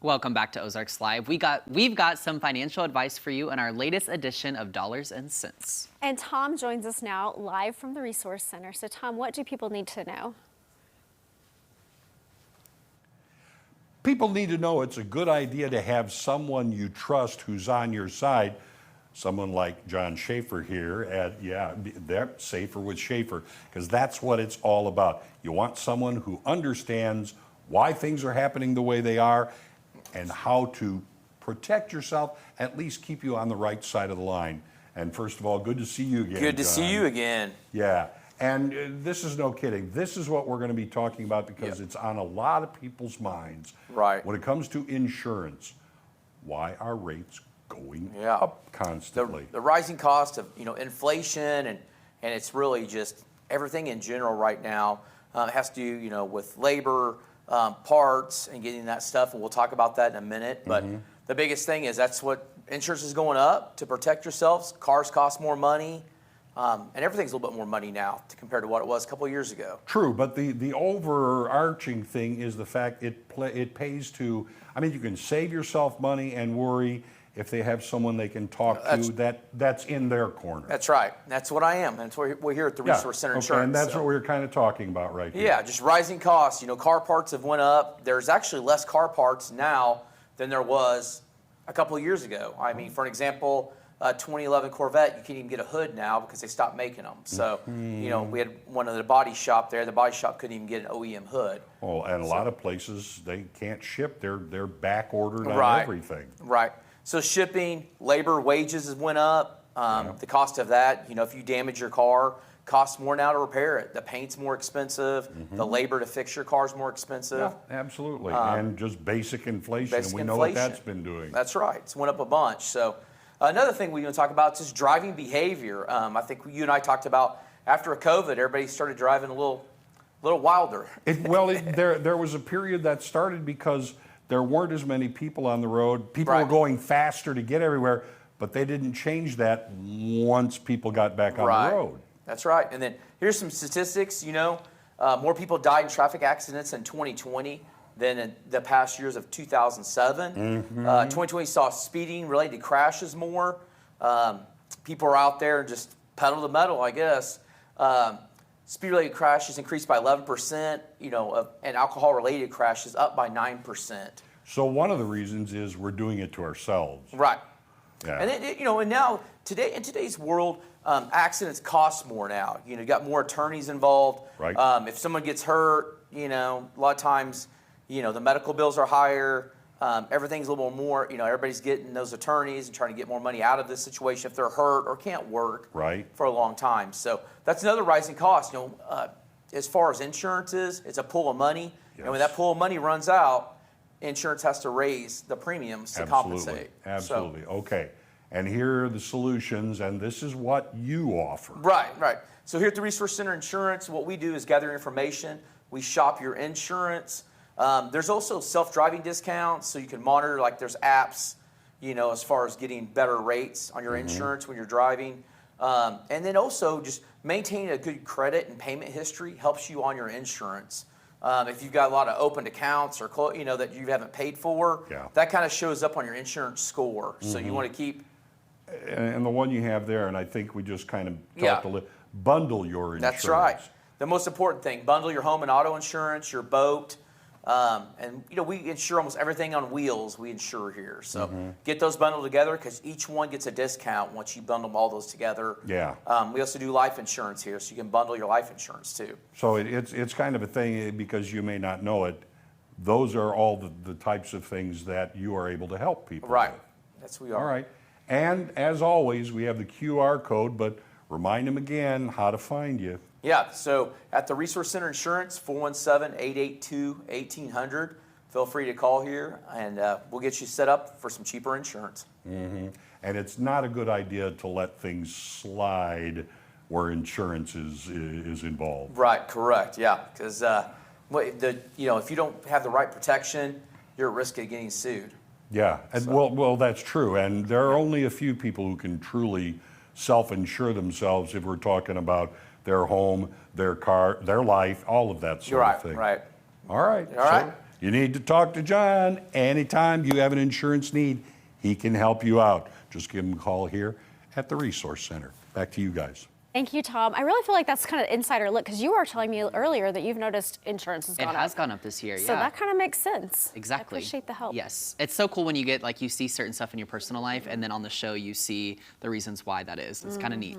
Welcome back to Ozarks Live. We've got some financial advice for you in our latest edition of Dollars and Cents. And Tom joins us now live from the Resource Center. So Tom, what do people need to know? People need to know it's a good idea to have someone you trust who's on your side. Someone like John Schaefer here they're Safer with Schaefer, because that's what it's all about. You want someone who understands why things are happening the way they are and how to protect yourself, at least keep you on the right side of the line. And first of all, good to see you again, Good to John. see you again. Yeah, and this is no kidding. This is what we're going to be talking about because it's on a lot of people's minds. Right. When it comes to insurance, why are rates going up constantly? The rising cost of inflation and it's really just everything in general right now has to do with labor, parts, and getting that stuff, and we'll talk about that in a minute. But the biggest thing is that's what insurance is going up to protect yourselves. Cars cost more money, and everything's a little bit more money now compared to what it was a couple of years ago. True, but the overarching thing is the fact it pays to. I mean, you can save yourself money and worry if they have someone they can talk to that's in their corner. That's right. That's what I am. That's what we're here at the Resource Center Insurance. And that's what we're kind of talking about right here. Yeah, just rising costs. Car parts have went up. There's actually less car parts now than there was a couple of years ago. I mean, for an example, 2011 Corvette, you can't even get a hood now because they stopped making them. So, we had one of the body shop there. The body shop couldn't even get an OEM hood. Oh, and a lot of places they can't ship. They're back ordered on everything. Right. So shipping, labor, wages has went up. The cost of that, if you damage your car, costs more now to repair it. The paint's more expensive. The labor to fix your car is more expensive. Yeah, absolutely. And just basic inflation. We know what that's been doing. That's right. It's went up a bunch. So another thing we're going to talk about is just driving behavior. I think you and I talked about after COVID, everybody started driving a little wilder. There was a period that started because there weren't as many people on the road. People were going faster to get everywhere, but they didn't change that once people got back on the road. That's right. And then here's some statistics. More people died in traffic accidents in 2020 than in the past years of 2007. 2020 saw speeding related crashes more. People are out there just pedal to metal, I guess. Speed-related crashes increased by 11%, and alcohol-related crashes up by 9%. So one of the reasons is we're doing it to ourselves. Right. Yeah. And then, and now in today's world, accidents cost more now. You got more attorneys involved. Right. If someone gets hurt, a lot of times, the medical bills are higher. Everything's a little more, everybody's getting those attorneys and trying to get more money out of this situation if they're hurt or can't work for a long time. So that's another rising cost. As far as insurance is, it's a pool of money. And when that pool of money runs out, insurance has to raise the premiums to compensate. Absolutely. Okay. And here are the solutions, and this is what you offer. Right. So here at the Resource Center Insurance, what we do is gather information. We shop your insurance. There's also self-driving discounts, so you can monitor, like there's apps, as far as getting better rates on your insurance when you're driving. And then also just maintaining a good credit and payment history helps you on your insurance. If you've got a lot of opened accounts or that you haven't paid for, that kind of shows up on your insurance score. So you want to keep. And the one you have there, and I think we just kind of talked a little, bundle your insurance. That's right. The most important thing, bundle your home and auto insurance, your boat. And we insure almost everything on wheels we insure here. So get those bundled together because each one gets a discount once you bundle all those together. Yeah. We also do life insurance here, so you can bundle your life insurance too. So it's kind of a thing, because you may not know it, those are all the types of things that you are able to help people with. That's who we are. All right. And as always, we have the QR code, but remind them again how to find you. Yeah, so at the Resource Center Insurance, 417-882-1800. Feel free to call here, and we'll get you set up for some cheaper insurance. And it's not a good idea to let things slide where insurance is involved. Right, correct, yeah, because if you don't have the right protection, you're at risk of getting sued. Yeah, and well, that's true, and there are only a few people who can truly self-insure themselves if we're talking about their home, their car, their life, all of that sort of thing. Right. All right. All right. You need to talk to John. Anytime you have an insurance need, he can help you out. Just give him a call here at the Resource Center. Back to you guys. Thank you, Tom. I really feel like that's kind of insider look because you were telling me earlier that you've noticed insurance has gone up. It has gone up this year, So yeah. that kind of makes sense. Exactly. I appreciate the help. Yes. It's so cool when you get, like, you see certain stuff in your personal life, and then on the show you see the reasons why that is. It's kind of neat.